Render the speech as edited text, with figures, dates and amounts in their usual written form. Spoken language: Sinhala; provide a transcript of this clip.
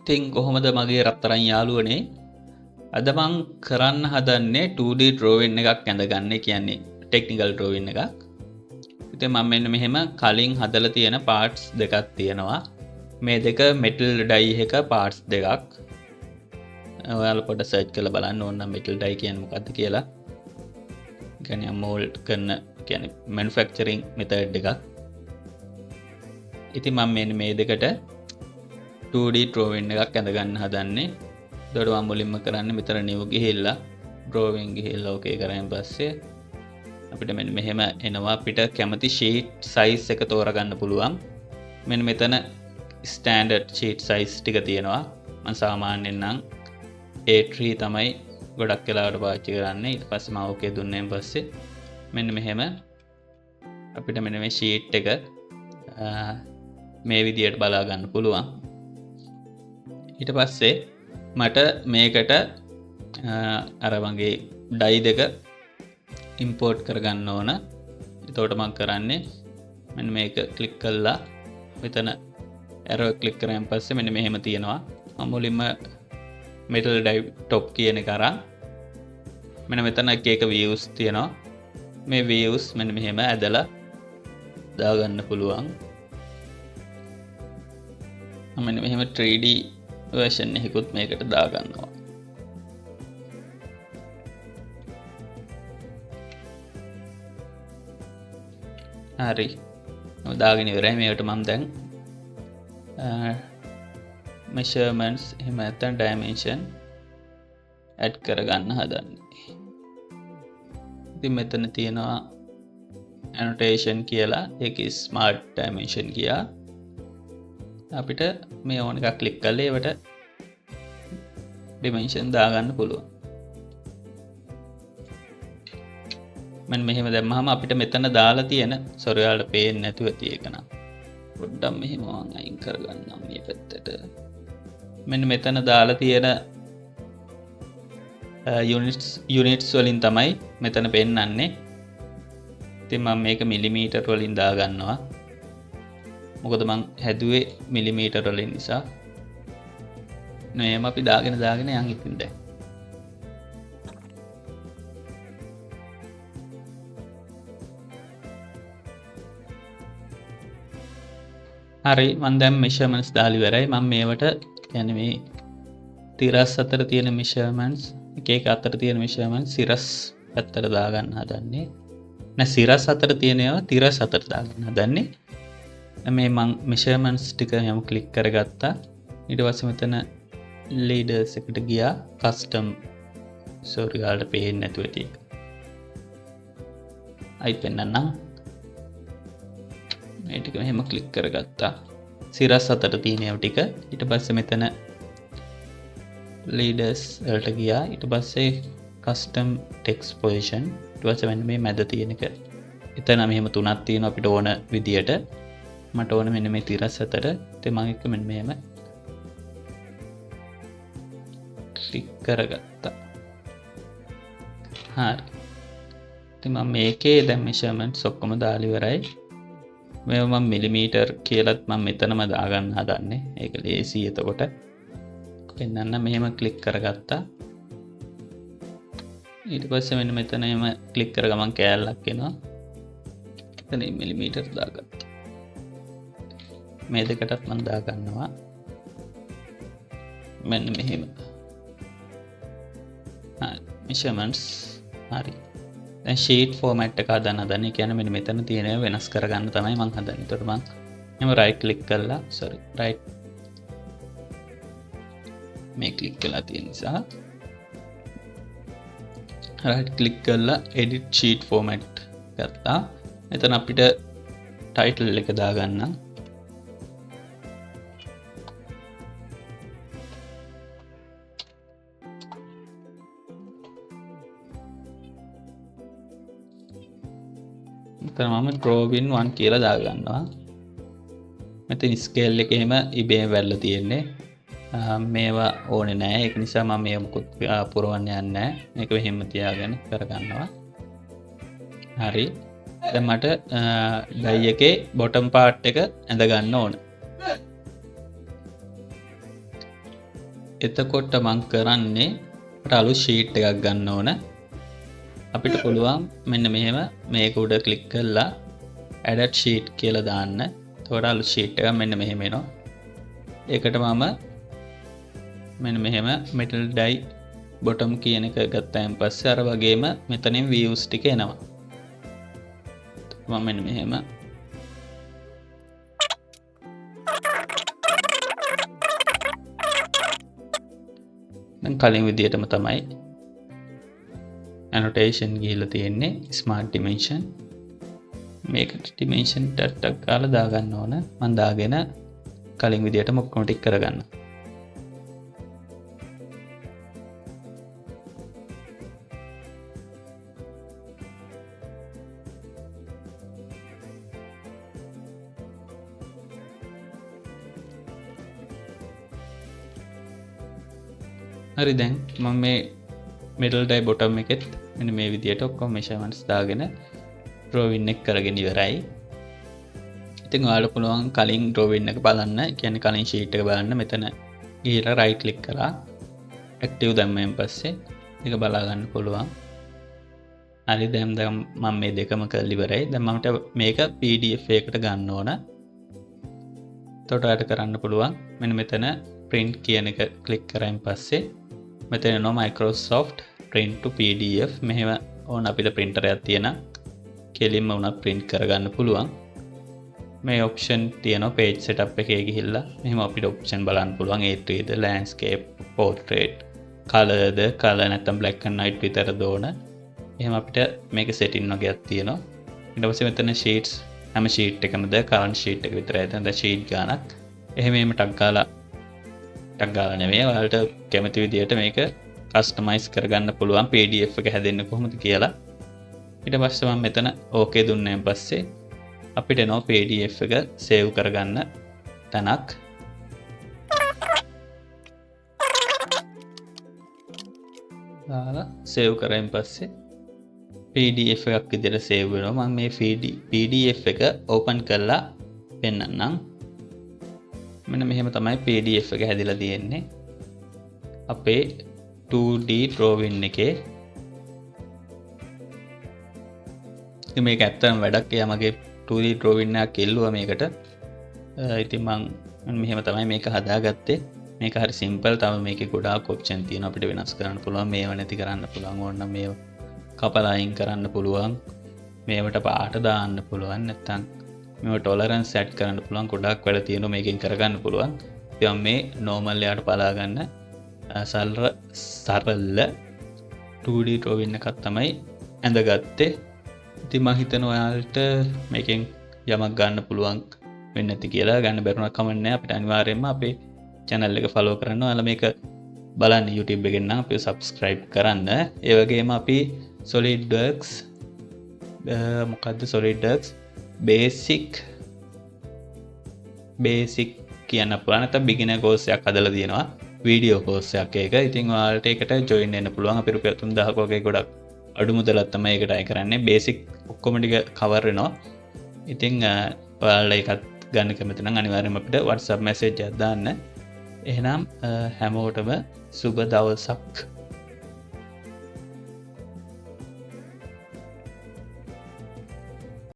ඉතින් කොහොමද මගේ රත්තරන් යාළුවනේ? අද මං කරන්න හදන්නේ 2D drawing එකක් ඇඳගන්න, කියන්නේ ටෙක්නිකල් drawing එකක්. ඉතින් මම මෙන්න මෙහෙම කලින් හදලා තියෙන parts දෙකක් තියෙනවා. මේ දෙක metal die එක parts දෙකක්. ඔයාලා පොඩ්ඩක් search කරලා බලන්න ඕන නම් metal die කියන්නේ මොකක්ද කියලා. කියන්නේ mold කරන, කියන්නේ manufacturing method එකක්. ඉතින් මම මෙන්න මේ දෙකට 2D drawing එකක් ඇඳගන්න හදන්නේ. එතකොට මම මුලින්ම කරන්නේ මෙතන new ගිහිල්ලා drawing ගිහිල්ලා okay කරගෙන පස්සේ අපිට මෙන්න මෙහෙම එනවා. අපිට කැමති sheet size එක තෝරගන්න පුළුවන්. මෙන්න මෙතන standard sheet size ටික තියෙනවා. මම සාමාන්‍යයෙන් නම් A3 තමයි ගොඩක් වෙලාවට පාවිච්චි කරන්නේ. ඊට පස්සේ මම okay දුන්නාන් පස්සේ මෙන්න මෙහෙම අපිට මෙන්න මේ sheet එක මේ විදියට බලා ගන්න පුළුවන්. ඊට පස්සේ මට මේකට අර වගේ ඩයි දෙක ඉම්පෝර්ට් කරගන්න ඕන. එතකොට මම කරන්නේ මෙන්න මේක ක්ලික් කරලා මෙතන ඇරෝ ක්ලික් කරාන් පස්සේ මෙන්න මෙහෙම තියෙනවා. මම මුලින්ම metal die top කියන එක අරන් මෙන්න මෙතන එක views තියෙනවා. මේ views මෙන්න මෙහෙම ඇදලා දාගන්න පුළුවන්. මෙන්න මෙහෙම 3D version එකකුත් මේකට දාගන්නවා. හරි. දාගෙන ඉවරයි. මේකට මම දැන් measurements එහෙම නැත්නම් dimension add කරගන්න හදන්නේ. ඉතින් මෙතන තියෙනවා annotation කියලා. ඒක smart dimension කියලා. අපිට මේ ඕන එකක් ක්ලික් කරලා ඒවට dimension දාගන්න පුළුවන්. මෙන්න මෙහෙම දැම්මහම අපිට මෙතන දාලා තියෙන ඔයාලට පේන්නේ නැතුව ඇති එක නම් පොඩ්ඩක් මෙහෙම මම අයින් කරගන්නම් මේ පැත්තට. මෙන්න මෙතන දාලා තියෙන units වලින් තමයි මෙතන පෙන්නන්නේ. ඉතින් මම මේක මිලිමීටර් වලින් දාගන්නවා. මොකද මං හැදුවේ මිලිමීටර් වලින් නිසා. මේම අපි දාගෙන යන් ඉතින් දැන්. හරි, මම දැන් measurements දාලා ඉවරයි. මම මේවට කියන්නේ මේ තිරස් අතර තියෙන measurements, එක අතර තියෙන measurements සිරස් පැත්තට දාගන්න හදන්නේ. නැ සිරස් අතර තියෙන ඒවා තිරස් අතට දාගන්න හදන්නේ. මේ මං measurements ටික යමු ක්ලික් කරගත්තා. ඊට පස්සේ මෙතන leaders එකට ගියා. custom ඔයාලට පේන්නේ නැතුව ටික. අයි පෙන්නන්නම්. මේ ටික මෙහෙම ක්ලික් කරගත්තා. සිරස් අතට තියෙන ඒවා ටික. ඊට පස්සේ මෙතන leaders වලට ගියා. ඊට පස්සේ custom text position. ඊට පස්සේ මෙන්න මේ මැද තියෙන එක. එතන මෙහෙම තුනක් තියෙනවා අපිට ඕන විදියට. මට ඕන මෙන්න මේ තිරස් අතර. ඉතින් මම එක මෙන්න මෙහෙම ක්ලික් කරගත්තා. හරි. ඉතින් මම මේකේ දැන් measurements ඔක්කොම දාලා ඉවරයි. මේව මම මිලිමීටර් කියලාත් මම මෙතනම දාගන්න හදන්නේ. ඒක ලේසි. එතකොට පෙන්නන්න මෙහෙම ක්ලික් කරගත්තා. ඊට පස්සේ මෙන්න මෙතන එහෙම ක්ලික් කර ගමන් කෑල්ලක් එනවා. එතන මිලිමීටර් දාගත්තා. මේ දෙකටත් මම දාගන්නවා. මෙන්න මෙහෙම. measurements හරි. දැන් sheet format එක හදන්න. කියන්නේ මෙන්න මෙතන තියෙන ඒවා වෙනස් කරගන්න තමයි මම හදන්නේ. ඒකට මම එහෙම right click කරලා right මේ click කරලා තියෙන නිසා right click කරලා edit sheet format ගත්තා. එතන අපිට title එක දාගන්න. මෙතන මම drawing 1 කියලා දාගන්නවා. මෙතන scale එක එහෙම ඉබේම වැල්ලා තියෙන්නේ. මේවා ඕනේ නැහැ. ඒක නිසා මම මේව මුකුත් පුරවන්න යන්නේ නැහැ. මේක මෙහෙම තියාගෙන කරගන්නවා. හරි. දැන් මට die එකේ bottom part එක ඇඳ ගන්න ඕන. එතකොට මං කරන්නේ අලුත් ෂීට් එකක් ගන්න ඕන. අපිට පුළුවන් මෙන්න මෙහෙම මේක උඩ ක්ලික් කරලා edit sheet කියලා දාන්න. එතකොට අලුත් ෂීට් එකක් මෙන්න මෙහෙම එනවා. ඒකට මම මෙන්න මෙහෙම metal die bottom කියන එක ගත්තාන් පස්සේ අර වගේම මෙතනින් views ටික එනවා. මම මෙන්න මෙහෙම දැන් කලින් විදියටම තමයි annotation ගිහිල්ලා තියෙන්නේ smart dimension. මේකට dimension ටක් ගාලා දාගන්න ඕන. මම දාගෙන කලින් විදියටම ඔක්කොම ටික කරගන්න. හරි දැන් මම මේ middle die bottom එකෙත් මෙන්න මේ විදියට ඔක්කොම measurements දාගෙන drawing එක කරගෙන ඉවරයි. ඉතින් ඔයාලට පුළුවන් කලින් drawing එක බලන්න, කියන්නේ කලින් sheet එක බලන්න. මෙතන ගිහලා right click කරලා active දැම්මෙන් පස්සේ ඒක බලා ගන්න පුළුවන්. හරි දැන් මම මේ දෙකම කරලා ඉවරයි. දැන් මමට මේක PDF එකකට ගන්න ඕන. එතකොට ඔයාලට කරන්න පුළුවන් මෙන්න මෙතන print කියන එක click කරායින් පස්සේ මෙතන එනවා Microsoft print to PDF. මෙහෙම ඕන අපිට printer එකක් තියෙන කෙලින්ම උනත් print කරගන්න පුළුවන්. මේ option තියෙනවා page setup එකේ ගිහිල්ලා මෙහෙම අපිට option බලන්න පුළුවන්. A3 ද landscape portrait color ද color නැත්නම් black and white විතරද ඕන. එහෙම අපිට මේක setting වගේක් තියෙනවා. ඊට පස්සේ මෙතන sheets හැම sheet එකම ද current sheet එක විතරයි. දැන් sheet ගානක් එහෙම ටක් ගාලා නෙමෙයි. ඔයාලට කැමති විදියට මේක කස්ටමයිස් කරගන්න පුළුවන් PDF එක හැදෙන්නේ කොහොමද කියලා. ඊට පස්සේ මම මෙතන okay දුන්නාන් පස්සේ අපිට එනවා PDF එක save කරගන්න තැනක්. දාලා save කරායින් පස්සේ PDF එකක් විදියට save වෙනවා. මම මේ PDF එක open කරලා පෙන්නන්නම්. මෙන්න මෙහෙම තමයි PDF එක හැදිලා තියෙන්නේ. අපේ 2D drawing එකේ. මේක ඇත්තටම වැඩක්. එයා මගේ 2D drawing එකක් කෙල්ලුවා මේකට. ඉතින් මම මෙහෙම තමයි මේක හදාගත්තේ. මේක හරි simple. තව මේකේ ගොඩාක් option තියෙනවා. අපිට වෙනස් කරන්න පුළුවන්. මේව නැති කරන්න පුළුවන්. ඕනනම් මේව කපලා අයින් කරන්න පුළුවන්. මේවට පාට දාන්න පුළුවන්. නැත්තම් මේව tolerance set කරන්න පුළුවන්. ගොඩාක් වැඩ තියෙනවා මේකෙන් කරගන්න පුළුවන්. ඉතින් මේ normal එයාට බලා ගන්න සරල 2D drawing එකක් තමයි ඇඳගත්තේ. ඉතින් මම හිතනවා ඔයාලට මේකෙන් යමක් ගන්න පුළුවන් වෙන්නේ නැති කියලා. ගන්න බැරුණා කමක් නැහැ. අපිට අනිවාර්යයෙන්ම අපේ channel එක follow කරන්න. ඔයාලා මේක බලන්න YouTube එකෙන් නම් අපිව subscribe කරන්න. ඒ වගේම අපි SolidWorks SolidWorks basic කියන්න පුළුවන්. නැත්නම් beginner course එකක් හදලා තියෙනවා. වීඩියෝ course එකක් ඒක. ඉතින් ඔයාලට ඒකට join වෙන්න පුළුවන්. අපි රුපියල් 3000ක වගේ ගොඩක් අඩු මුදලක් තමයි ඒකට අය කරන්නේ. basic ඔක්කොම ටික cover වෙනවා. ඉතින් ඔයාලා ඒකත් ගන්න කැමති නම් අනිවාර්යයෙන්ම අපිට WhatsApp message එකක් දාන්න. එහෙනම් හැමෝටම සුබ දවසක්.